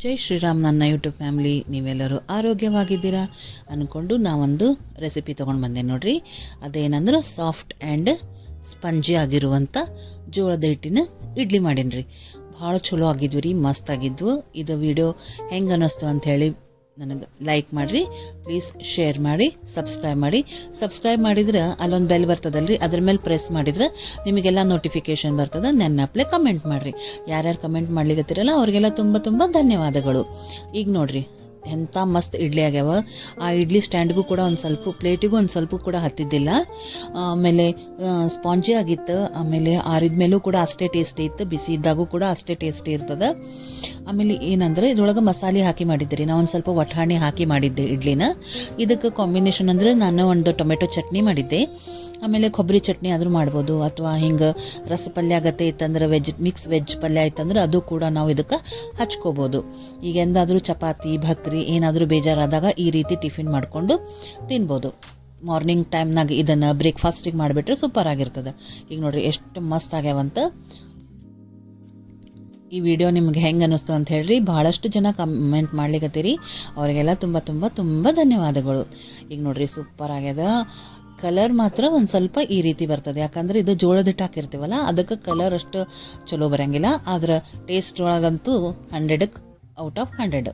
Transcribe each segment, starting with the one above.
ಜೈ ಶ್ರೀರಾಮ್. ನನ್ನ YouTube family ನೀವೆಲ್ಲರೂ ಆರೋಗ್ಯವಾಗಿದ್ದೀರಾ ಅಂದ್ಕೊಂಡು ನಾವೊಂದು ರೆಸಿಪಿ ತೊಗೊಂಡು ಬಂದೆ ನೋಡ್ರಿ. ಅದೇನಂದ್ರೆ ಸಾಫ್ಟ್ ಆ್ಯಂಡ್ ಸ್ಪಂಜಿ ಆಗಿರುವಂಥ ಜೋಳದ ಹಿಟ್ಟಿನ ಇಡ್ಲಿ ಮಾಡೀನಿ. ಭಾಳ ಚಲೋ ಆಗಿದ್ವು ರೀ, ಮಸ್ತ್ ಆಗಿದ್ವು. ಇದು ವಿಡಿಯೋ ಹೆಂಗೆ ಅನ್ನಿಸ್ತು ಅಂಥೇಳಿ ನನಗೆ ಲೈಕ್ ಮಾಡಿರಿ, ಪ್ಲೀಸ್ ಶೇರ್ ಮಾಡಿ, ಸಬ್ಸ್ಕ್ರೈಬ್ ಮಾಡಿದ್ರೆ ಅಲ್ಲೊಂದು ಬೆಲ್ ಬರ್ತದಲ್ರಿ, ಅದ್ರ ಮೇಲೆ ಪ್ರೆಸ್ ಮಾಡಿದ್ರೆ ನಿಮಗೆಲ್ಲ ನೋಟಿಫಿಕೇಷನ್ ಬರ್ತದೆ. ನೆನಪಲೆ ಕಮೆಂಟ್ ಮಾಡಿರಿ. ಯಾರ್ಯಾರು ಕಮೆಂಟ್ ಮಾಡ್ಲಿಕ್ಕತ್ತಿರಲ್ಲ ಅವ್ರಿಗೆಲ್ಲ ತುಂಬ ತುಂಬ ಧನ್ಯವಾದಗಳು. ಈಗ ನೋಡಿರಿ ಎಂಥ ಮಸ್ತ್ ಇಡ್ಲಿ ಆಗ್ಯಾವ. ಆ ಇಡ್ಲಿ ಸ್ಟ್ಯಾಂಡ್ಗೂ ಕೂಡ ಒಂದು ಸ್ವಲ್ಪ, ಪ್ಲೇಟಿಗೂ ಒಂದು ಸ್ವಲ್ಪ ಕೂಡ ಹತ್ತಿದ್ದಿಲ್ಲ. ಆಮೇಲೆ ಸ್ಪಾಂಜಿ ಆಗಿತ್ತು. ಆಮೇಲೆ ಆರಿದ ಮೇಲೂ ಕೂಡ ಅಷ್ಟೇ ಟೇಸ್ಟಿ ಇತ್ತು, ಬಿಸಿ ಇದ್ದಾಗೂ ಕೂಡ ಅಷ್ಟೇ ಟೇಸ್ಟಿ ಇರ್ತದೆ. ಆಮೇಲೆ ಏನಂದರೆ ಇದ್ರೊಳಗೆ ಮಸಾಲೆ ಹಾಕಿ ಮಾಡಿದ್ದೆ ರೀ. ನಾವು ಒಂದು ಸ್ವಲ್ಪ ಒಠಾಣಿ ಹಾಕಿ ಮಾಡಿದ್ದೆ ಇಡ್ಲಿನ. ಇದಕ್ಕೆ ಕಾಂಬಿನೇಷನ್ ಅಂದರೆ ನಾನು ಒಂದು ಟೊಮೆಟೊ ಚಟ್ನಿ ಮಾಡಿದ್ದೆ. ಆಮೇಲೆ ಕೊಬ್ಬರಿ ಚಟ್ನಿ ಆದರೂ ಮಾಡ್ಬೋದು, ಅಥವಾ ಹಿಂಗೆ ರಸ ಪಲ್ಯ ಆಗತ್ತೆ ಇತ್ತಂದ್ರೆ ಮಿಕ್ಸ್ ವೆಜ್ ಪಲ್ಯ ಆಯ್ತಂದ್ರೆ ಅದು ಕೂಡ ನಾವು ಇದಕ್ಕೆ ಹಚ್ಕೋಬೋದು. ಈಗ ಎಂದಾದರೂ ಚಪಾತಿ ಭಕ್ರಿ ಏನಾದರೂ ಬೇಜಾರಾದಾಗ ಈ ರೀತಿ ಟಿಫಿನ್ ಮಾಡಿಕೊಂಡು ತಿನ್ಬೋದು. ಮಾರ್ನಿಂಗ್ ಟೈಮ್ನಾಗ ಇದನ್ನು ಬ್ರೇಕ್ಫಾಸ್ಟಿಗೆ ಮಾಡಿಬಿಟ್ರೆ ಸೂಪರ್ ಆಗಿರ್ತದೆ. ಈಗ ನೋಡಿರಿ ಎಷ್ಟು ಮಸ್ತ್ ಆಗ್ಯಾವಂತ. ಈ ವಿಡಿಯೋ ನಿಮ್ಗೆ ಹೆಂಗೆ ಅನ್ನಿಸ್ತು ಅಂತ ಹೇಳ್ರಿ. ಭಾಳಷ್ಟು ಜನ ಕಮೆಂಟ್ ಮಾಡ್ಲಿಕ್ಕತ್ತೀರಿ, ಅವರಿಗೆಲ್ಲ ತುಂಬ ತುಂಬ ತುಂಬ ಧನ್ಯವಾದಗಳು. ಈಗ ನೋಡಿರಿ ಸೂಪರ್ ಆಗ್ಯದ. ಕಲರ್ ಮಾತ್ರ ಒಂದು ಸ್ವಲ್ಪ ಈ ರೀತಿ ಬರ್ತದೆ, ಯಾಕಂದರೆ ಇದು ಜೋಳದ ಹಿಟ್ಟು ಹಾಕಿರ್ತೀವಲ್ಲ, ಅದಕ್ಕೆ ಕಲರ್ ಅಷ್ಟು ಚಲೋ ಬರೋಂಗಿಲ್ಲ. ಆದ್ರೆ ಟೇಸ್ಟ್ ಒಳಗಂತೂ 100ಕ್ಕೆ ಔಟ್ ಆಫ್ 100.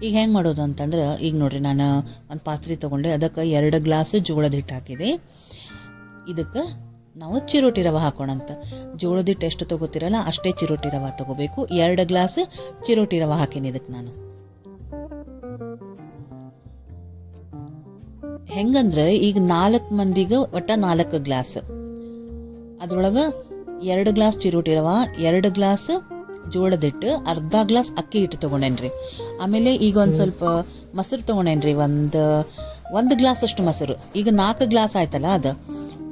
ಈಗ ಹೆಂಗೆ ಮಾಡೋದು ಅಂತಂದ್ರೆ, ಈಗ ನೋಡಿರಿ ನಾನು ಒಂದು ಪಾತ್ರೆ ತೊಗೊಂಡೆ, ಅದಕ್ಕೆ 2 ಗ್ಲಾಸ್ ಜೋಳದ ಹಿಟ್ಟು ಹಾಕಿದೆ. ಇದಕ್ಕೆ ನಾವು ಚಿರೋಟಿ ರವೆ ಹಾಕೋಣಂತ. ಜೋಳದ ಹಿಟ್ಟು ಎಷ್ಟು ತೊಗೋತಿರಲ್ಲ ಅಷ್ಟೇ ಚಿರೋಟಿ ರವೆ ತೊಗೋಬೇಕು. 2 ಗ್ಲಾಸ್ ಚಿರೋಟಿ ರವೆ ಹಾಕೀನಿ ಇದಕ್ಕೆ ನಾನು. ಹೆಂಗಂದ್ರೆ ಈಗ 4 ಮಂದಿಗೆ ಒಟ್ಟು 4 ಗ್ಲಾಸ್. ಅದ್ರೊಳಗೆ 2 ಗ್ಲಾಸ್ ಚಿರೋಟಿ ರವೆ, 2 ಗ್ಲಾಸ್ ಜೋಳದ ಹಿಟ್ಟು, ಅರ್ಧ ಗ್ಲಾಸ್ ಅಕ್ಕಿ ಹಿಟ್ಟು ತೊಗೊಂಡೇನ್ರಿ. ಆಮೇಲೆ ಈಗ ಒಂದು ಸ್ವಲ್ಪ ಮೊಸರು ತೊಗೊಂಡೇನ್ರಿ, ಒಂದು ಗ್ಲಾಸ್ ಅಷ್ಟು ಮೊಸರು. ಈಗ 4 ಗ್ಲಾಸ್ ಆಯ್ತಲ್ಲ, ಅದು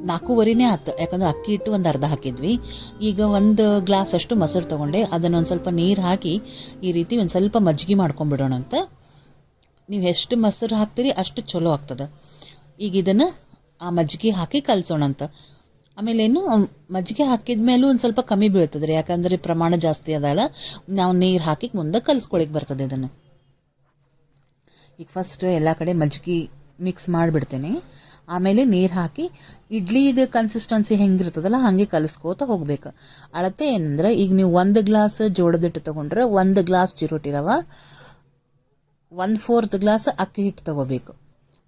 4.25 ಆಯ್ತು, ಯಾಕಂದ್ರೆ ಅಕ್ಕಿ ಹಿಟ್ಟು ಒಂದು ಅರ್ಧ ಹಾಕಿದ್ವಿ. ಈಗ 1 ಗ್ಲಾಸ್ ಅಷ್ಟು ಮೊಸರು ತೊಗೊಂಡೆ. ಅದನ್ನು ಒಂದು ಸ್ವಲ್ಪ ನೀರು ಹಾಕಿ ಈ ರೀತಿ ಒಂದು ಸ್ವಲ್ಪ ಮಜ್ಜಿಗೆ ಮಾಡ್ಕೊಂಡ್ಬಿಡೋಣಂತ. ನೀವು ಎಷ್ಟು ಮೊಸರು ಹಾಕ್ತೀರಿ ಅಷ್ಟು ಚಲೋ ಆಗ್ತದೆ. ಈಗ ಇದನ್ನು ಆ ಮಜ್ಜಿಗೆ ಹಾಕಿ ಕಲಸೋಣಂತ. ಆಮೇಲೆ ಏನು ಮಜ್ಜಿಗೆ ಹಾಕಿದ ಮೇಲೂ ಒಂದು ಸ್ವಲ್ಪ ಕಮ್ಮಿ ಬೀಳ್ತದೆ ರೀ, ಯಾಕಂದರೆ ಪ್ರಮಾಣ ಜಾಸ್ತಿ ಅದಲ್ಲ. ನಾವು ನೀರು ಹಾಕಿ ಮುಂದೆ ಕಲಿಸ್ಕೊಳಿಕ್ಕೆ ಬರ್ತದೆ ಇದನ್ನು. ಈಗ ಫಸ್ಟ್ ಎಲ್ಲ ಕಡೆ ಮಜ್ಜಿಗೆ ಮಿಕ್ಸ್ ಮಾಡಿಬಿಡ್ತೇನೆ. ಆಮೇಲೆ ನೀರು ಹಾಕಿ ಇಡ್ಲಿದು ಕನ್ಸಿಸ್ಟೆನ್ಸಿ ಹೆಂಗಿರ್ತದಲ್ಲ ಹಾಗೆ ಕಲಿಸ್ಕೋತ ಹೋಗ್ಬೇಕು. ಅಳತೆ ಏನಂದ್ರೆ, ಈಗ ನೀವು 1 ಗ್ಲಾಸ್ ಜೋಳದ ಹಿಟ್ಟು ತೊಗೊಂಡ್ರೆ 1 ಗ್ಲಾಸ್ ಚಿರೋಟಿ ರವೆ, 1/4 ಗ್ಲಾಸ್ ಅಕ್ಕಿ ಹಿಟ್ಟು ತೊಗೋಬೇಕು.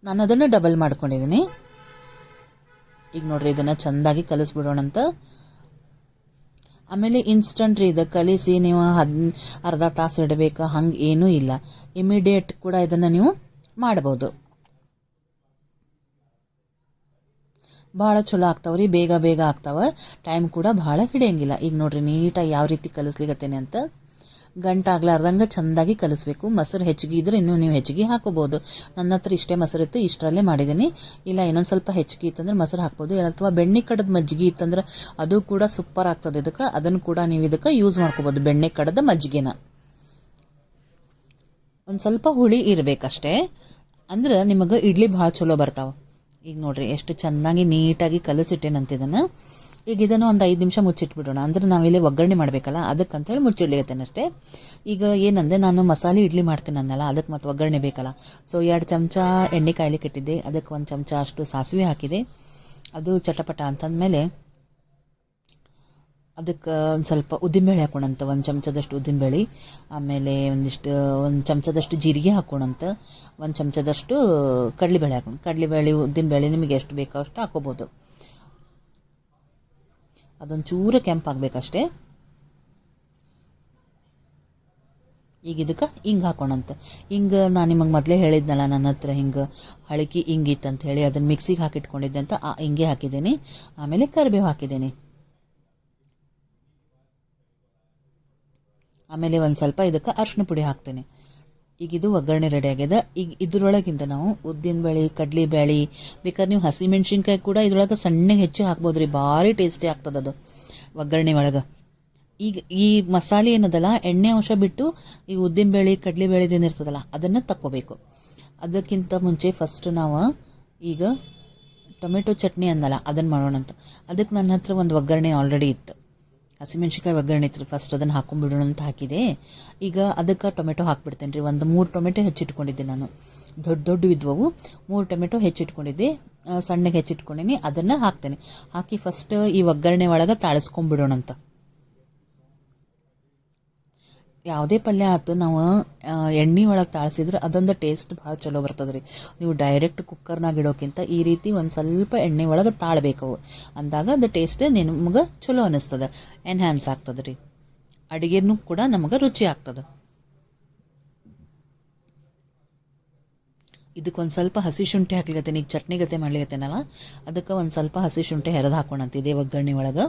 ನಾನು ಅದನ್ನು ಡಬಲ್ ಮಾಡ್ಕೊಂಡಿದ್ದೀನಿ. ಈಗ ನೋಡ್ರಿ ಇದನ್ನು ಚೆಂದಾಗಿ ಕಲಿಸ್ಬಿಡೋಣಂತ. ಆಮೇಲೆ ಇನ್ಸ್ಟಂಟ್ ರೀ, ಇದು ಕಲಿಸಿ ನೀವು ಅರ್ಧ ತಾಸು ಇಡಬೇಕು ಹಂಗೆ ಏನೂ ಇಲ್ಲ. ಇಮಿಡಿಯೇಟ್ ಕೂಡ ಇದನ್ನು ನೀವು ಮಾಡ್ಬೋದು. ಭಾಳ ಚಲೋ ಆಗ್ತಾವ್ರಿ, ಬೇಗ ಬೇಗ ಆಗ್ತಾವೆ, ಟೈಮ್ ಕೂಡ ಭಾಳ ಹಿಡಿಯಂಗಿಲ್ಲ. ಈಗ ನೋಡ್ರಿ ನೀಟಾಗಿ ಯಾವ ರೀತಿ ಕಲಿಸ್ಲಿಕ್ಕತ್ತೇನೆ ಅಂತ. ಗಂಟಾಗ್ಲಾರ್ದಂಗೆ ಚೆಂದಾಗಿ ಕಲಿಸ್ಬೇಕು. ಮೊಸರು ಹೆಚ್ಚಿಗೆ ಇದ್ರೆ ಇನ್ನೂ ನೀವು ಹೆಚ್ಚಿಗೆ ಹಾಕೋಬೋದು. ನನ್ನ ಹತ್ರ ಇಷ್ಟೇ ಮೊಸರು ಇತ್ತು, ಇಷ್ಟರಲ್ಲೇ ಮಾಡಿದ್ದೀನಿ. ಇಲ್ಲ ಇನ್ನೊಂದು ಸ್ವಲ್ಪ ಹೆಚ್ಚಿಗೆ ಇತ್ತಂದ್ರೆ ಮೊಸರು ಹಾಕ್ಬೋದು, ಅಥವಾ ಬೆಣ್ಣೆ ಕಡದ ಮಜ್ಜಿಗೆ ಇತ್ತಂದ್ರೆ ಅದು ಕೂಡ ಸೂಪರ್ ಆಗ್ತದೆ ಇದಕ್ಕೆ. ಅದನ್ನು ಕೂಡ ನೀವು ಇದಕ್ಕೆ ಯೂಸ್ ಮಾಡ್ಕೋಬೋದು, ಬೆಣ್ಣೆ ಕಡದ ಮಜ್ಜಿಗೆನ. ಒಂದು ಸ್ವಲ್ಪ ಹುಳಿ ಇರಬೇಕಷ್ಟೇ, ಅಂದ್ರೆ ನಿಮಗೆ ಇಡ್ಲಿ ಭಾಳ ಚಲೋ ಬರ್ತಾವೆ. ಈಗ ನೋಡ್ರಿ ಎಷ್ಟು ಚೆನ್ನಾಗಿ ನೀಟಾಗಿ ಕಲಸಿಟ್ಟೇನಂತ ಇದನ್ನು. ಈಗ ಇದನ್ನು ಒಂದು 5 ನಿಮಿಷ ಮುಚ್ಚಿಟ್ಬಿಡೋಣ, ಅಂದರೆ ನಾವಿಲ್ಲಿ ಒಗ್ಗರಣೆ ಮಾಡಬೇಕಲ್ಲ ಅದಕ್ಕಂತೇಳಿ ಮುಚ್ಚಿಡ್ಲಿಕತ್ತೇನೆ ಅಷ್ಟೇ. ಈಗ ಏನಂದರೆ ನಾನು ಮಸಾಲೆ ಇಡ್ಲಿ ಮಾಡ್ತೀನಿ ಅನ್ನಲ್ಲ, ಅದಕ್ಕೆ ಮತ್ತು ಒಗ್ಗರಣೆ ಬೇಕಲ್ಲ. ಸೊ 2 ಚಮಚ ಎಣ್ಣೆ ಕಾಯ್ಲಿಕ್ಕೆ ಇಟ್ಟಿದ್ದೆ, ಅದಕ್ಕೆ 1 ಚಮಚ ಅಷ್ಟು ಸಾಸಿವೆ ಹಾಕಿದೆ. ಅದು ಚಟಪಟ ಅಂತಂದಮೇಲೆ ಅದಕ್ಕೆ ಒಂದು ಸ್ವಲ್ಪ ಉದ್ದಿನಬೇಳೆ ಹಾಕೋಣಂತ, 1 ಚಮಚದಷ್ಟು ಉದ್ದಿನಬೇಳೆ. ಆಮೇಲೆ 1 ಚಮಚದಷ್ಟು ಜೀರಿಗೆ ಹಾಕೋಣಂತ, 1 ಚಮಚದಷ್ಟು ಕಡಲೆಬೇಳೆ ಹಾಕೋಣ. ಕಡಲೆಬೇಳೆ ಉದ್ದಿನಬೇಳೆ ನಿಮಗೆ ಎಷ್ಟು ಬೇಕೋ ಅಷ್ಟು ಹಾಕೋಬೋದು. ಅದೊಂದು ಚೂರು ಕೆಂಪಾಗಬೇಕಷ್ಟೇ. ಈಗ ಇದಕ್ಕೆ ಹಿಂಗೆ ಹಾಕೋಣಂತ. ಹಿಂಗೆ ನಾನು ನಿಮಗೆ ಮೊದಲೇ ಹೇಳಿದ್ನಲ್ಲ, ನನ್ನ ಹತ್ರ ಹಿಂಗೆ ಹಳಕಿ ಹಿಂಗಿತ್ತು ಅಂತ ಹೇಳಿ, ಅದನ್ನು ಮಿಕ್ಸಿಗೆ ಹಾಕಿಟ್ಕೊಂಡಿದ್ದೆ ಅಂತ ಆ ಹಿಂಗೆ ಹಾಕಿದ್ದೀನಿ. ಆಮೇಲೆ ಕರಿಬೇವು ಹಾಕಿದ್ದೀನಿ. ಆಮೇಲೆ ಒಂದು ಸ್ವಲ್ಪ ಇದಕ್ಕೆ ಅರಿಶಿನ ಪುಡಿ ಹಾಕ್ತೇನೆ. ಈಗ ಇದು ಒಗ್ಗರಣೆ ರೆಡಿ ಆಗ್ಯದ. ಈಗ ಇದ್ರೊಳಗಿಂತ ನಾವು ಉದ್ದಿನಬೇಳೆ, ಕಡಲೆಬೇಳೆ, ಬೇಕಾದ್ರೆ ನೀವು ಹಸಿಮೆಣ್ಸಿನ್ಕಾಯಿ ಕೂಡ ಇದ್ರೊಳಗೆ ಸಣ್ಣಗೆ ಹೆಚ್ಚು ಹಾಕ್ಬೋದು ರೀ, ಭಾರಿ ಟೇಸ್ಟಿ ಆಗ್ತದೆ ಅದು ಒಗ್ಗರಣೆ ಒಳಗೆ. ಈಗ ಈ ಮಸಾಲೆ ಏನದಲ್ಲ, ಎಣ್ಣೆ ಅಂಶ ಬಿಟ್ಟು ಈ ಉದ್ದಿನಬೇಳೆ ಕಡಲೆಬೇಳೆದೇನು ಇರ್ತದಲ್ಲ ಅದನ್ನು ತಕ್ಕೋಬೇಕು. ಅದಕ್ಕಿಂತ ಮುಂಚೆ ಫಸ್ಟ್ ನಾವು ಈಗ ಟೊಮೆಟೊ ಚಟ್ನಿ ಅಂದಲ್ಲ ಅದನ್ನು ಮಾಡೋಣಂತ. ಅದಕ್ಕೆ ನನ್ನ ಹತ್ರ ಒಂದು ಒಗ್ಗರಣೆ ಆಲ್ರೆಡಿ ಇತ್ತು, ಹಸಿಮೆಣ್ಸಿಕಾಯಿ ಒಗ್ಗರಣೆ ಇತ್ತು ಫಸ್ಟ್ ಅದನ್ನು ಹಾಕೊಂಡ್ಬಿಡೋಣ ಅಂತ ಹಾಕಿದೆ. ಈಗ ಅದಕ್ಕೆ ಟೊಮೆಟೊ ಹಾಕ್ಬಿಡ್ತೇನೆ ರೀ. ಒಂದು 3 ಟೊಮೆಟೊ ಹೆಚ್ಚಿಟ್ಕೊಂಡಿದ್ದೆ ನಾನು, ದೊಡ್ಡ ಇದ್ವವು. 3 ಟೊಮೆಟೊ ಹೆಚ್ಚಿಟ್ಕೊಂಡಿದ್ದೆ, ಸಣ್ಣಗೆ ಹೆಚ್ಚಿಟ್ಕೊಂಡಿನಿ. ಅದನ್ನು ಹಾಕ್ತೇನೆ. ಹಾಕಿ ಫಸ್ಟ್ ಈ ಒಗ್ಗರಣೆ ಒಳಗೆ ತಾಳಿಸ್ಕೊಂಡ್ಬಿಡೋಣಂತ. ಯಾವುದೇ ಪಲ್ಯ ಆಯ್ತು ನಾವು ಎಣ್ಣೆ ಒಳಗೆ ತಾಳಿಸಿದ್ರೆ ಅದೊಂದು ಟೇಸ್ಟ್ ಭಾಳ ಚಲೋ ಬರ್ತದೆ ರೀ. ನೀವು ಡೈರೆಕ್ಟ್ ಕುಕ್ಕರ್ನಾಗ ಇಡೋಕ್ಕಿಂತ ಈ ರೀತಿ ಒಂದು ಸ್ವಲ್ಪ ಎಣ್ಣೆ ಒಳಗೆ ತಾಳ್ಬೇಕವು. ಅಂದಾಗ ಅದು ಟೇಸ್ಟ್ ನಿಮ್ಗೆ ಚಲೋ ಅನ್ನಿಸ್ತದೆ, ಎನ್ಹ್ಯಾನ್ಸ್ ಆಗ್ತದೆ ರೀ. ಅಡುಗೆನೂ ಕೂಡ ನಮಗೆ ರುಚಿ ಆಗ್ತದೆ. ಇದಕ್ಕೊಂದು ಸ್ವಲ್ಪ ಹಸಿ ಶುಂಠಿ ಹಾಕ್ಲಿಕತ್ತೇನೆ. ಈಗ ಚಟ್ನಿ ಗತೆ ಮಾಡ್ಲಿಕತ್ತೇನಲ್ಲ, ಅದಕ್ಕೆ ಒಂದು ಸ್ವಲ್ಪ ಹಸಿ ಶುಂಠಿ ಹೆರದು ಹಾಕೋಣಂತಿದೆ ಒಗ್ಗರಣೆ ಒಳಗೆ.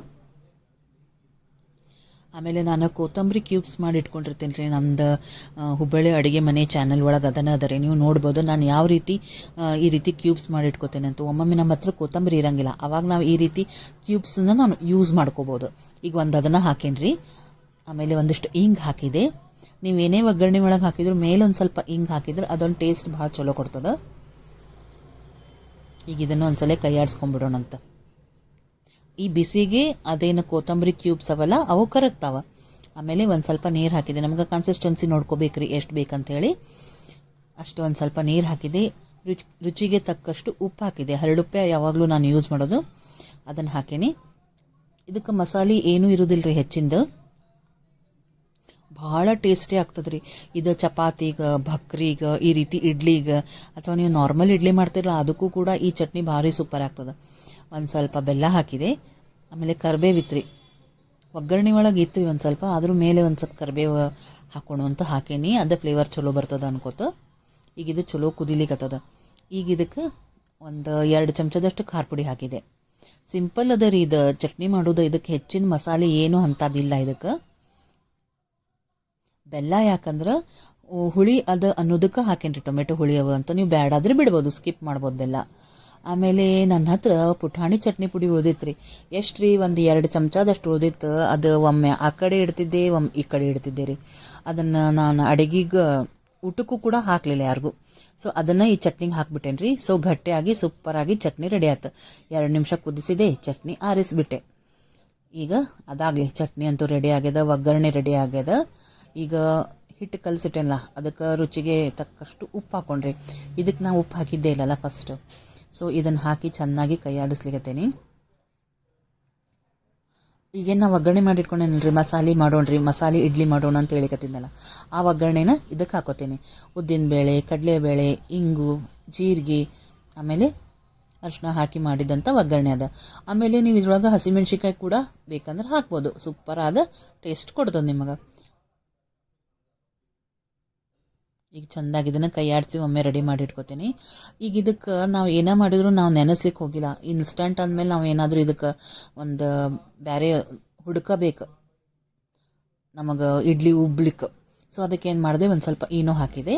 ಆಮೇಲೆ ನಾನು ಕೊತ್ತಂಬರಿ ಕ್ಯೂಬ್ಸ್ ಮಾಡಿ ಇಟ್ಕೊಂಡಿರ್ತೀನಿ ರೀ. ನಂದು ಹುಬ್ಬಳ್ಳಿ ಅಡುಗೆ ಮನೆ ಚಾನಲ್ ಒಳಗೆ ಅದನ್ನು ಅದ ರೀ, ನೀವು ನೋಡ್ಬೋದು ನಾನು ಯಾವ ರೀತಿ ಈ ರೀತಿ ಕ್ಯೂಬ್ಸ್ ಮಾಡಿ ಇಟ್ಕೋತೇನೆ ಅಂತ. ಒಮ್ಮೊಮ್ಮೆ ನಮ್ಮ ಹತ್ರ ಕೊತ್ತಂಬರಿ ಇರೋಂಗಿಲ್ಲ, ಆವಾಗ ನಾವು ಈ ರೀತಿ ಕ್ಯೂಬ್ಸನ್ನು ನಾನು ಯೂಸ್ ಮಾಡ್ಕೋಬೋದು. ಈಗ ಒಂದು ಅದನ್ನು ಹಾಕೇನಿ ರೀ. ಆಮೇಲೆ ಒಂದಿಷ್ಟು ಇಂಗು ಹಾಕಿದೆ. ನೀವು ಏನೇ ಒಗ್ಗರಣೆ ಒಳಗೆ ಹಾಕಿದ್ರು ಮೇಲೆ ಒಂದು ಸ್ವಲ್ಪ ಇಂಗು ಹಾಕಿದ್ರೆ ಅದೊಂದು ಟೇಸ್ಟ್ ಭಾಳ ಚಲೋ ಕೊಡ್ತದೆ. ಈಗ ಇದನ್ನು ಒಂದ್ಸಲ ಕೈ ಆಡಿಸ್ಕೊಂಡ್ಬಿಡೋಣಂತ. ಈ ಬಿಸಿಗೆ ಅದೇನು ಕೊತ್ತಂಬರಿ ಕ್ಯೂಬ್ಸ್ ಅವಲ್ಲ ಅವು ಕರಗ್ತಾವ. ಆಮೇಲೆ ಒಂದು ಸ್ವಲ್ಪ ನೀರು ಹಾಕಿದೆ. ನಮ್ಗೆ ಕನ್ಸಿಸ್ಟೆನ್ಸಿ ನೋಡ್ಕೋಬೇಕ್ರಿ ಎಷ್ಟು ಬೇಕಂತೇಳಿ. ಅಷ್ಟು ಒಂದು ಸ್ವಲ್ಪ ನೀರು ಹಾಕಿದೆ. ರುಚಿಗೆ ತಕ್ಕಷ್ಟು ಉಪ್ಪು ಹಾಕಿದೆ. ಹರಳುಪ್ಪೆ ಯಾವಾಗಲೂ ನಾನು ಯೂಸ್ ಮಾಡೋದು, ಅದನ್ನು ಹಾಕೀನಿ. ಇದಕ್ಕೆ ಮಸಾಲೆ ಏನೂ ಇರೋದಿಲ್ಲ ರೀ ಹೆಚ್ಚಿಂದು. ಭಾಳ ಟೇಸ್ಟಿ ಆಗ್ತದೆ ರೀ ಇದು. ಚಪಾತಿಗೆ, ಭಕ್ರಿಗೆ, ಈ ರೀತಿ ಇಡ್ಲಿಗೆ, ಅಥವಾ ನೀವು ನಾರ್ಮಲ್ ಇಡ್ಲಿ ಮಾಡ್ತಿರಲ್ಲ ಅದಕ್ಕೂ ಕೂಡ ಈ ಚಟ್ನಿ ಭಾರಿ ಸೂಪರ್ ಆಗ್ತದೆ. ಒಂದು ಸ್ವಲ್ಪ ಬೆಲ್ಲ ಹಾಕಿದೆ. ಆಮೇಲೆ ಕರಿಬೇವಿತ್ತು ರೀ, ಒಗ್ಗರಣೆ ಒಳಗೆ ಇತ್ತು ರೀ ಒಂದು ಸ್ವಲ್ಪ, ಅದ್ರ ಮೇಲೆ ಒಂದು ಸ್ವಲ್ಪ ಕರಿಬೇವು ಹಾಕ್ಕೊಂಡು ಅಂತ ಹಾಕೀನಿ. ಅದು ಫ್ಲೇವರ್ ಚಲೋ ಬರ್ತದೆ ಅನ್ಕೋತ. ಈಗ ಇದು ಚಲೋ ಕುದಿಲಿಕ್ಕತ್ತದ. ಈಗ ಇದಕ್ಕೆ ಒಂದು 2 ಚಮಚದಷ್ಟು ಖಾರ ಪುಡಿ ಹಾಕಿದೆ. ಸಿಂಪಲ್ ಅದ ರೀ ಇದು ಚಟ್ನಿ ಮಾಡೋದು. ಇದಕ್ಕೆ ಹೆಚ್ಚಿನ ಮಸಾಲೆ ಏನೂ ಅಂಥದ್ದಿಲ್ಲ ಇದಕ್ಕೆ. ಬೆಲ್ಲ ಯಾಕಂದ್ರೆ ಹುಳಿ ಅದು ಅನ್ನೋದಕ್ಕೆ ಹಾಕೇನ್ರಿ, ಟೊಮೆಟೊ ಹುಳಿ ಅವ ಅಂತ. ನೀವು ಬ್ಯಾಡಾದ್ರೆ ಬಿಡ್ಬೋದು, ಸ್ಕಿಪ್ ಮಾಡ್ಬೋದು ಬೆಲ್ಲ. ಆಮೇಲೆ ನನ್ನ ಹತ್ರ ಪುಟಾಣಿ ಚಟ್ನಿ ಪುಡಿ ಉಳಿದಿತ್ತು ರೀ. ಎಷ್ಟು ರೀ, ಒಂದು 2 ಚಮಚದಷ್ಟು ಉಳಿದಿತ್ತು. ಅದು ಒಮ್ಮೆ ಆ ಕಡೆ ಇಡ್ತಿದ್ದೆ, ಒಮ್ಮೆ ಈ ಕಡೆ ಇಡ್ತಿದ್ದೆ ರೀ. ಅದನ್ನು ನಾನು ಅಡುಗೆಗೆ ಊಟಕ್ಕೂ ಕೂಡ ಹಾಕಲಿಲ್ಲ ಯಾರಿಗೂ. ಸೊ ಅದನ್ನು ಈ ಚಟ್ನಿಗೆ ಹಾಕ್ಬಿಟ್ಟೇನೆ ರೀ. ಸೊ ಗಟ್ಟಿಯಾಗಿ ಸೂಪರಾಗಿ ಚಟ್ನಿ ರೆಡಿ ಆಯ್ತು. 2 ನಿಮಿಷ ಕುದಿಸಿದೆ, ಚಟ್ನಿ ಆರಿಸ್ಬಿಟ್ಟೆ. ಈಗ ಅದಾಗಲಿ, ಚಟ್ನಿ ಅಂತೂ ರೆಡಿ ಆಗ್ಯದ, ಒಗ್ಗರಣೆ ರೆಡಿ ಆಗ್ಯದ. ಈಗ ಹಿಟ್ಟು ಕಲಸಿಟ್ಟೇನಲ್ಲ ಅದಕ್ಕೆ ರುಚಿಗೆ ತಕ್ಕಷ್ಟು ಉಪ್ಪು ಹಾಕ್ಕೊಂಡ್ರಿ. ಇದಕ್ಕೆ ನಾವು ಉಪ್ಪು ಹಾಕಿದ್ದೇ ಇಲ್ಲಲ್ಲ ಫಸ್ಟು. ಸೊ ಇದನ್ನು ಹಾಕಿ ಚೆನ್ನಾಗಿ ಕೈ ಆಡಿಸ್ಲಿಕತ್ತೇನೆ. ಈಗೇನು ನಾವು ಒಗ್ಗರಣೆ ಮಾಡಿಟ್ಕೊಂಡೇನಲ್ರಿ, ಮಸಾಲೆ ಮಾಡೋಣ್ರಿ, ಮಸಾಲೆ ಇಡ್ಲಿ ಮಾಡೋಣ ಅಂತ ಹೇಳಿಕತ್ತಿದ್ನಲ್ಲ, ಆ ಒಗ್ಗರಣೆನ ಇದಕ್ಕೆ ಹಾಕೋತೇನೆ. ಉದ್ದಿನಬೇಳೆ, ಕಡಲೆಬೇಳೆ, ಇಂಗು, ಜೀರಿಗೆ, ಆಮೇಲೆ ಅರಿಶಿನ ಹಾಕಿ ಮಾಡಿದಂಥ ಒಗ್ಗರಣೆ ಅದ. ಆಮೇಲೆ ನೀವು ಇದ್ರೊಳಗೆ ಹಸಿಮೆಣ್ಸಿಕಾಯಿ ಕೂಡ ಬೇಕಂದ್ರೆ ಹಾಕ್ಬೋದು. ಸೂಪರಾದ ಟೇಸ್ಟ್ ಕೊಡ್ತದೆ ನಿಮಗೆ. ಈಗ ಚೆಂದಾಗಿ ಇದನ್ನು ಕೈ ಆಡಿಸಿ ಒಮ್ಮೆ ರೆಡಿ ಮಾಡಿ ಇಟ್ಕೋತೀನಿ. ಈಗ ಇದಕ್ಕೆ ನಾವು ಏನೇ ಮಾಡಿದ್ರು ನಾವು ನೆನೆಸ್ಲಿಕ್ಕೆ ಹೋಗಿಲ್ಲ. ಇನ್ಸ್ಟಂಟ್ ಅಂದಮೇಲೆ ನಾವು ಏನಾದರೂ ಇದಕ್ಕೆ ಒಂದು ಬೇರೆ ಹುಡ್ಕಬೇಕು ನಮಗೆ ಇಡ್ಲಿ ಉಬ್ಲಿಕ್ಕೆ. ಸೊ ಅದಕ್ಕೆ ಏನು ಮಾಡಿದೆ, ಒಂದು ಸ್ವಲ್ಪ ಈನೋ ಹಾಕಿದೆ.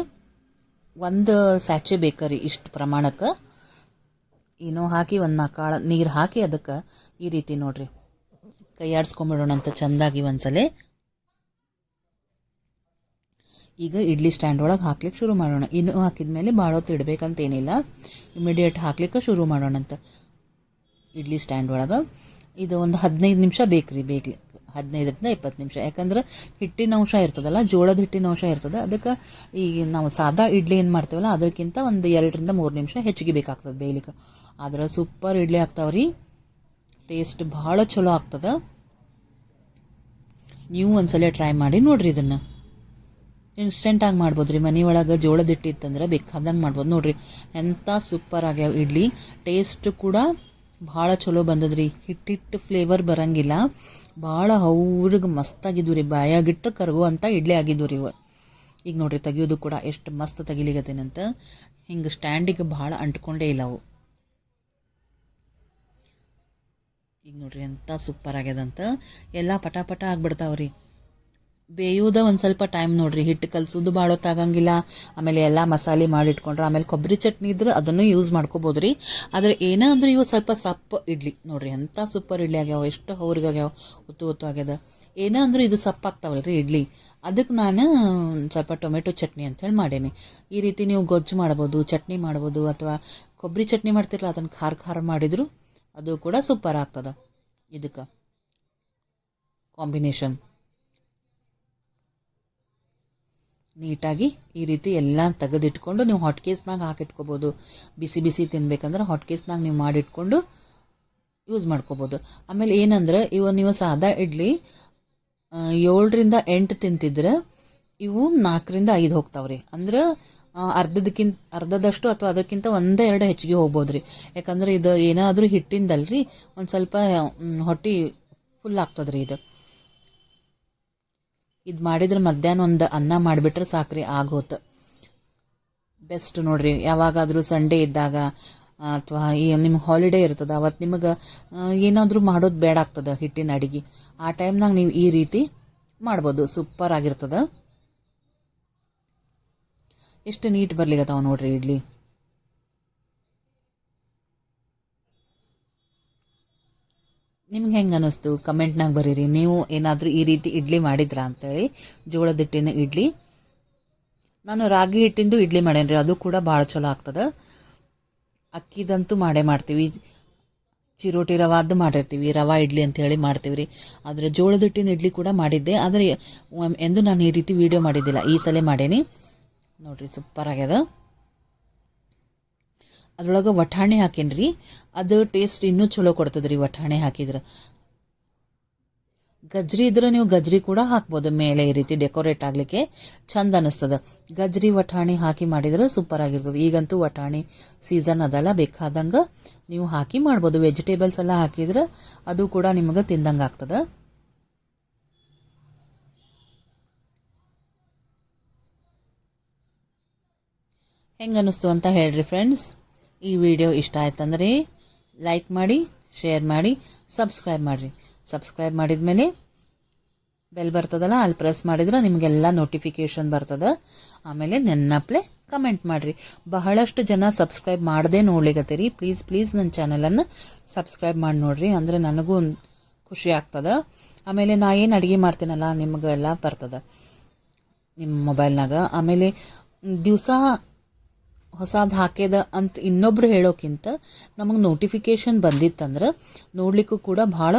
ಒಂದು ಸ್ಯಾಚೆ ಬೇಕರಿ ಇಷ್ಟು ಪ್ರಮಾಣಕ್ಕೆ ಈನೋ ಹಾಕಿ, ಒಂದು 4 ನೀರು ಹಾಕಿ ಅದಕ್ಕೆ ಈ ರೀತಿ ನೋಡಿರಿ ಕೈ ಆಡಿಸ್ಕೊಂಬಿಡೋಣ ಅಂತ ಚೆಂದಾಗಿ ಒಂದ್ಸಲ. ಈಗ ಇಡ್ಲಿ ಸ್ಟ್ಯಾಂಡ್ ಒಳಗೆ ಹಾಕ್ಲಿಕ್ಕೆ ಶುರು ಮಾಡೋಣ. ಇನ್ನೂ ಹಾಕಿದ ಮೇಲೆ ಭಾಳ ಹೊತ್ತು ಇಡಬೇಕಂತೇನಿಲ್ಲ, ಇಮಿಡಿಯೇಟ್ ಹಾಕ್ಲಿಕ್ಕೆ ಶುರು ಮಾಡೋಣಂತ ಇಡ್ಲಿ ಸ್ಟ್ಯಾಂಡ್ ಒಳಗೆ. ಇದು ಒಂದು 15 ನಿಮಿಷ ಬೇಕ್ರಿ, 15ರಿಂದ 20 ನಿಮಿಷ. ಯಾಕಂದ್ರೆ ಹಿಟ್ಟಿನ ಅಂಶ ಇರ್ತದಲ್ಲ, ಜೋಳದ ಹಿಟ್ಟಿನ ಅಂಶ ಇರ್ತದೆ. ಅದಕ್ಕೆ ಈಗ ನಾವು ಸಾದಾ ಇಡ್ಲಿ ಏನು ಮಾಡ್ತೀವಲ್ಲ ಅದಕ್ಕಿಂತ ಒಂದು 2ರಿಂದ 3 ನಿಮಿಷ ಹೆಚ್ಚಿಗೆ ಬೇಕಾಗ್ತದೆ ಬೇಯಲಿಕ್ಕೆ. ಆದ್ರೆ ಸೂಪರ್ ಇಡ್ಲಿ ಆಗ್ತಾವ್ರಿ, ಟೇಸ್ಟ್ ಭಾಳ ಚಲೋ ಆಗ್ತದೆ. ನೀವು ಒಂದ್ಸಲ ಟ್ರೈ ಮಾಡಿ ನೋಡಿರಿ. ಇದನ್ನು ಇನ್ಸ್ಟೆಂಟಾಗಿ ಮಾಡ್ಬೋದು ರೀ. ಮನೆ ಒಳಗೆ ಜೋಳದ ಹಿಟ್ಟು ಇತ್ತಂದ್ರೆ ಬೇಕಾದಂಗೆ ಮಾಡ್ಬೋದು. ನೋಡಿರಿ ಎಂಥ ಸೂಪರ್ ಆಗ್ಯಾವ ಇಡ್ಲಿ. ಟೇಸ್ಟ್ ಕೂಡ ಭಾಳ ಚಲೋ ಬಂದದ್ರಿ. ಹಿಟ್ಟಿಟ್ಟು ಫ್ಲೇವರ್ ಬರೋಂಗಿಲ್ಲ, ಭಾಳ ಅವ್ರಿಗೆ ಮಸ್ತಾಗಿದ್ವು ರೀ. ಬಾಯಾಗಿಟ್ಟು ಕರಗುವಂಥ ಇಡ್ಲಿ ಆಗಿದ್ವು ರೀ ಇವು. ಈಗ ನೋಡಿರಿ ತೆಗಿಯೋದು ಕೂಡ ಎಷ್ಟು ಮಸ್ತ್ ತೆಗಿಲಿಗತ್ತೇನಂತ. ಹಿಂಗೆ ಸ್ಟ್ಯಾಂಡಿಗೆ ಭಾಳ ಅಂಟ್ಕೊಂಡೇ ಇಲ್ಲ ಅವು. ಈಗ ನೋಡಿರಿ ಎಂಥ ಸೂಪರ್ ಆಗ್ಯದಂತ. ಎಲ್ಲ ಪಟ ಆಗ್ಬಿಡ್ತಾವ್ರಿ. ಬೇಯೋದ ಒಂದು ಸ್ವಲ್ಪ ಟೈಮ್ ನೋಡಿರಿ. ಹಿಟ್ಟು ಕಲಸೋದು ಭಾಳ ಹೊತ್ತಾಗಂಗಿಲ್ಲ. ಆಮೇಲೆ ಎಲ್ಲ ಮಸಾಲೆ ಮಾಡಿಟ್ಕೊಂಡ್ರೆ ಆಮೇಲೆ ಕೊಬ್ಬರಿ ಚಟ್ನಿ ಇದ್ರೆ ಅದನ್ನು ಯೂಸ್ ಮಾಡ್ಕೋಬೋದು ರೀ. ಆದರೆ ಏನೇ ಅಂದ್ರೆ ಇವು ಸ್ವಲ್ಪ ಸಪ್ಪು ಇಡ್ಲಿ ನೋಡಿರಿ ಎಂಥ ಸೂಪರ್ ಇಡ್ಲಿ ಆಗ್ಯಾವ, ಎಷ್ಟು ಅವ್ರಿಗಾಗ್ಯಾವ, ಹೊತ್ತು ಆಗ್ಯದ. ಏನೇ ಅಂದ್ರೆ ಇದು ಸಪ್ಪಾಗ್ತಾವಲ್ಲ ರೀ ಇಡ್ಲಿ, ಅದಕ್ಕೆ ನಾನು ಸ್ವಲ್ಪ ಟೊಮೆಟೊ ಚಟ್ನಿ ಅಂಥೇಳಿ ಮಾಡೇನಿ. ಈ ರೀತಿ ನೀವು ಗೊಜ್ಜು ಮಾಡ್ಬೋದು, ಚಟ್ನಿ ಮಾಡ್ಬೋದು, ಅಥವಾ ಕೊಬ್ಬರಿ ಚಟ್ನಿ ಮಾಡ್ತಿರಲ್ಲ ಅದನ್ನು ಖಾರ ಮಾಡಿದ್ರು ಅದು ಕೂಡ ಸೂಪರ್ ಆಗ್ತದೆ ಇದಕ್ಕೆ. ಕಾಂಬಿನೇಷನ್. ನೀಟಾಗಿ ಈ ರೀತಿ ಎಲ್ಲ ತೆಗೆದಿಟ್ಕೊಂಡು ನೀವು ಹಾಟ್ ಕೇಸ್ನಾಗ ಹಾಕಿಟ್ಕೋಬೋದು. ಬಿಸಿ ಬಿಸಿ ತಿನ್ಬೇಕಂದ್ರೆ ಹಾಟ್ ಕೇಸ್ನಾಗ ನೀವು ಮಾಡಿಟ್ಕೊಂಡು ಯೂಸ್ ಮಾಡ್ಕೋಬೋದು. ಆಮೇಲೆ ಏನಂದ್ರೆ ನೀವು ಸಾದಾ ಇಡ್ಲಿ 7ರಿಂದ 8 ತಿಂತಿದ್ರೆ ಇವು 4ರಿಂದ 5 ಹೋಗ್ತಾವ್ರಿ. ಅಂದ್ರೆ ಅರ್ಧದಷ್ಟು ಅಥವಾ ಅದಕ್ಕಿಂತ 1-2 ಹೆಚ್ಚಿಗೆ ಹೋಗ್ಬೋದು. ಯಾಕಂದ್ರೆ ಇದು ಏನಾದರೂ ಹಿಟ್ಟಿಂದಲ್ರಿ ಒಂದು ಸ್ವಲ್ಪ ಹೊಟ್ಟೆ ಫುಲ್ ಆಗ್ತದ್ರಿ. ಇದು ಮಾಡಿದ್ರೆ ಮಧ್ಯಾಹ್ನ ಒಂದು ಅನ್ನ ಮಾಡಿಬಿಟ್ರೆ ಸಾಕ್ರಿ, ಆಗೋತು. ಬೆಸ್ಟ್ ನೋಡ್ರಿ. ಯಾವಾಗಾದರೂ ಸಂಡೇ ಇದ್ದಾಗ ಅಥವಾ ನಿಮ್ಮ ಹಾಲಿಡೇ ಇರ್ತದೆ, ಅವತ್ತು ನಿಮಗೆ ಏನಾದರೂ ಮಾಡೋದು ಬೇಡ ಆಗ್ತದೆ ಹಿಟ್ಟಿನ ಅಡಿಗೆ, ಆ ಟೈಮ್ನಾಗ ನೀವು ಈ ರೀತಿ ಮಾಡ್ಬೋದು. ಸೂಪರ್ ಆಗಿರ್ತದೆ. ಎಷ್ಟು ನೀಟ್ ಬರ್ಲಿಕ್ಕತ್ತಾವ ನೋಡ್ರಿ ಇಡ್ಲಿ. ನಿಮ್ಗೆ ಹೆಂಗೆ ಅನ್ನಿಸ್ತು ಕಮೆಂಟ್ನಾಗ ಬರೀರಿ. ನೀವು ಏನಾದರೂ ಈ ರೀತಿ ಇಡ್ಲಿ ಮಾಡಿದ್ರಾ ಅಂತೇಳಿ. ಜೋಳದ ಹಿಟ್ಟಿನ ಇಡ್ಲಿ. ನಾನು ರಾಗಿ ಹಿಟ್ಟಿಂದು ಇಡ್ಲಿ ಮಾಡೇನ್ರಿ, ಅದು ಕೂಡ ಭಾಳ ಚಲೋ ಆಗ್ತದೆ. ಅಕ್ಕಿದಂತೂ ಮಾಡ್ತೀವಿ. ಚಿರೋಟಿ ರವಾದ್ದು ಮಾಡಿರ್ತೀವಿ, ರವಾ ಇಡ್ಲಿ ಅಂತ ಹೇಳಿ ಮಾಡ್ತೀವಿ ರೀ. ಆದರೆ ಜೋಳದ ಹಿಟ್ಟಿನ ಇಡ್ಲಿ ಕೂಡ ಮಾಡಿದ್ದೆ, ಆದರೆ ಎಂದು ನಾನು ಈ ರೀತಿ ವಿಡಿಯೋ ಮಾಡಿದ್ದಿಲ್ಲ. ಈ ಸಲ ಮಾಡೇನಿ ನೋಡ್ರಿ, ಸೂಪರ್ ಆಗ್ಯದ. ಅದ್ರೊಳಗೆ ವಟಾಣಿ ಹಾಕೇನ್ರಿ, ಅದು ಟೇಸ್ಟ್ ಇನ್ನೂ ಚಲೋ ಕೊಡ್ತದ್ರಿ ವಟಾಣಿ ಹಾಕಿದ್ರೆ. ಗಜ್ರಿ ಇದ್ರೆ ನೀವು ಗಜ್ರಿ ಕೂಡ ಹಾಕ್ಬೋದು ಮೇಲೆ, ಈ ರೀತಿ ಡೆಕೋರೇಟ್ ಆಗಲಿಕ್ಕೆ ಚಂದ ಅನ್ನಿಸ್ತದೆ. ಗಜ್ರಿ ವಟಾಣಿ ಹಾಕಿ ಮಾಡಿದ್ರೆ ಸೂಪರ್ ಆಗಿರ್ತದೆ. ಈಗಂತೂ ವಟಾಣಿ ಸೀಸನ್ ಅದಲ್ಲ, ಬೇಕಾದಂಗೆ ನೀವು ಹಾಕಿ ಮಾಡ್ಬೋದು. ವೆಜಿಟೇಬಲ್ಸ್ ಎಲ್ಲ ಹಾಕಿದ್ರೆ ಅದು ಕೂಡ ನಿಮಗೆ ತಿಂದಂಗೆ ಆಗ್ತದೆ. ಹೆಂಗೆ ಅನ್ನಿಸ್ತು ಅಂತ ಹೇಳ್ರಿ ಫ್ರೆಂಡ್ಸ್. ಈ ವಿಡಿಯೋ ಇಷ್ಟ ಆಯ್ತಂದ್ರೆ ಲೈಕ್ ಮಾಡಿ, ಶೇರ್ ಮಾಡಿ, ಸಬ್ಸ್ಕ್ರೈಬ್ ಮಾಡಿರಿ. ಸಬ್ಸ್ಕ್ರೈಬ್ ಮಾಡಿದ ಮೇಲೆ ಬೆಲ್ ಬರ್ತದಲ್ಲ, ಅಲ್ಲಿ ಪ್ರೆಸ್ ಮಾಡಿದ್ರೆ ನಿಮಗೆಲ್ಲ ನೋಟಿಫಿಕೇಷನ್ ಬರ್ತದೆ. ಆಮೇಲೆ ನೆನಪಲೆ ಕಮೆಂಟ್ ಮಾಡಿರಿ. ಬಹಳಷ್ಟು ಜನ ಸಬ್ಸ್ಕ್ರೈಬ್ ಮಾಡದೆ ನೋಡ್ಲಿಕ್ಕತ್ತೀರಿ. ಪ್ಲೀಸ್ ನನ್ನ ಚಾನಲನ್ನು ಸಬ್ಸ್ಕ್ರೈಬ್ ಮಾಡಿ ನೋಡಿರಿ, ಅಂದರೆ ನನಗೂ ಖುಷಿ ಆಗ್ತದೆ. ಆಮೇಲೆ ನಾ ಏನು ಅಡುಗೆ ಮಾಡ್ತೀನಲ್ಲ ನಿಮಗೆಲ್ಲ ಬರ್ತದೆ ನಿಮ್ಮ ಮೊಬೈಲ್ನಾಗ. ಆಮೇಲೆ ದಿವಸ ಹೊಸದು ಹಾಕ್ಯದ ಅಂತ ಇನ್ನೊಬ್ರು ಹೇಳೋಕ್ಕಿಂತ ನಮಗೆ ನೋಟಿಫಿಕೇಷನ್ ಬಂದಿತ್ತಂದ್ರೆ ನೋಡ್ಲಿಕ್ಕೂ ಕೂಡ ಭಾಳ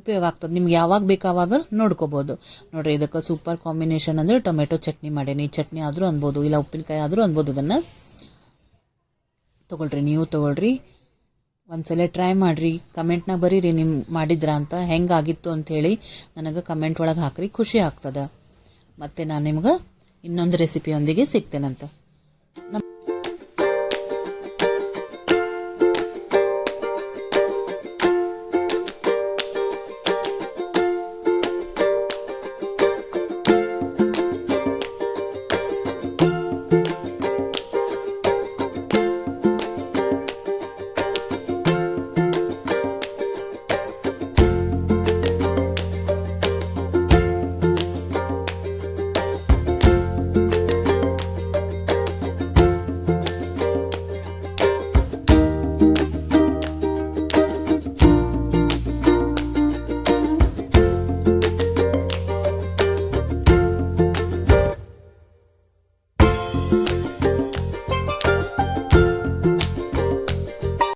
ಉಪಯೋಗ ಆಗ್ತದೆ. ನಿಮ್ಗೆ ಯಾವಾಗ ಬೇಕಾವಾಗ ನೋಡ್ಕೋಬೋದು. ನೋಡ್ರಿ, ಇದಕ್ಕೆ ಸೂಪರ್ ಕಾಂಬಿನೇಷನ್ ಅಂದರೆ ಟೊಮೆಟೊ ಚಟ್ನಿ ಮಾಡೇನಿ. ಚಟ್ನಿ ಆದರೂ ಅನ್ಬೋದು, ಇಲ್ಲ ಉಪ್ಪಿನಕಾಯಿ ಆದರೂ ಅನ್ಬೋದು. ಅದನ್ನು ತೊಗೊಳ್ರಿ, ನೀವು ತೊಗೊಳ್ರಿ, ಒಂದ್ಸಲ ಟ್ರೈ ಮಾಡಿರಿ. ಕಮೆಂಟ್ನಾಗ ಬರೀರಿ ನಿಮ್ಮ ಮಾಡಿದ್ರಾ ಅಂತ, ಹೆಂಗಾಗಿತ್ತು ಅಂಥೇಳಿ ನನಗೆ ಕಮೆಂಟ್ ಒಳಗೆ ಹಾಕ್ರಿ, ಖುಷಿ ಆಗ್ತದೆ. ಮತ್ತು ನಾನು ನಿಮ್ಗೆ ಇನ್ನೊಂದು ರೆಸಿಪಿಯೊಂದಿಗೆ ಸಿಗ್ತೇನಂತ.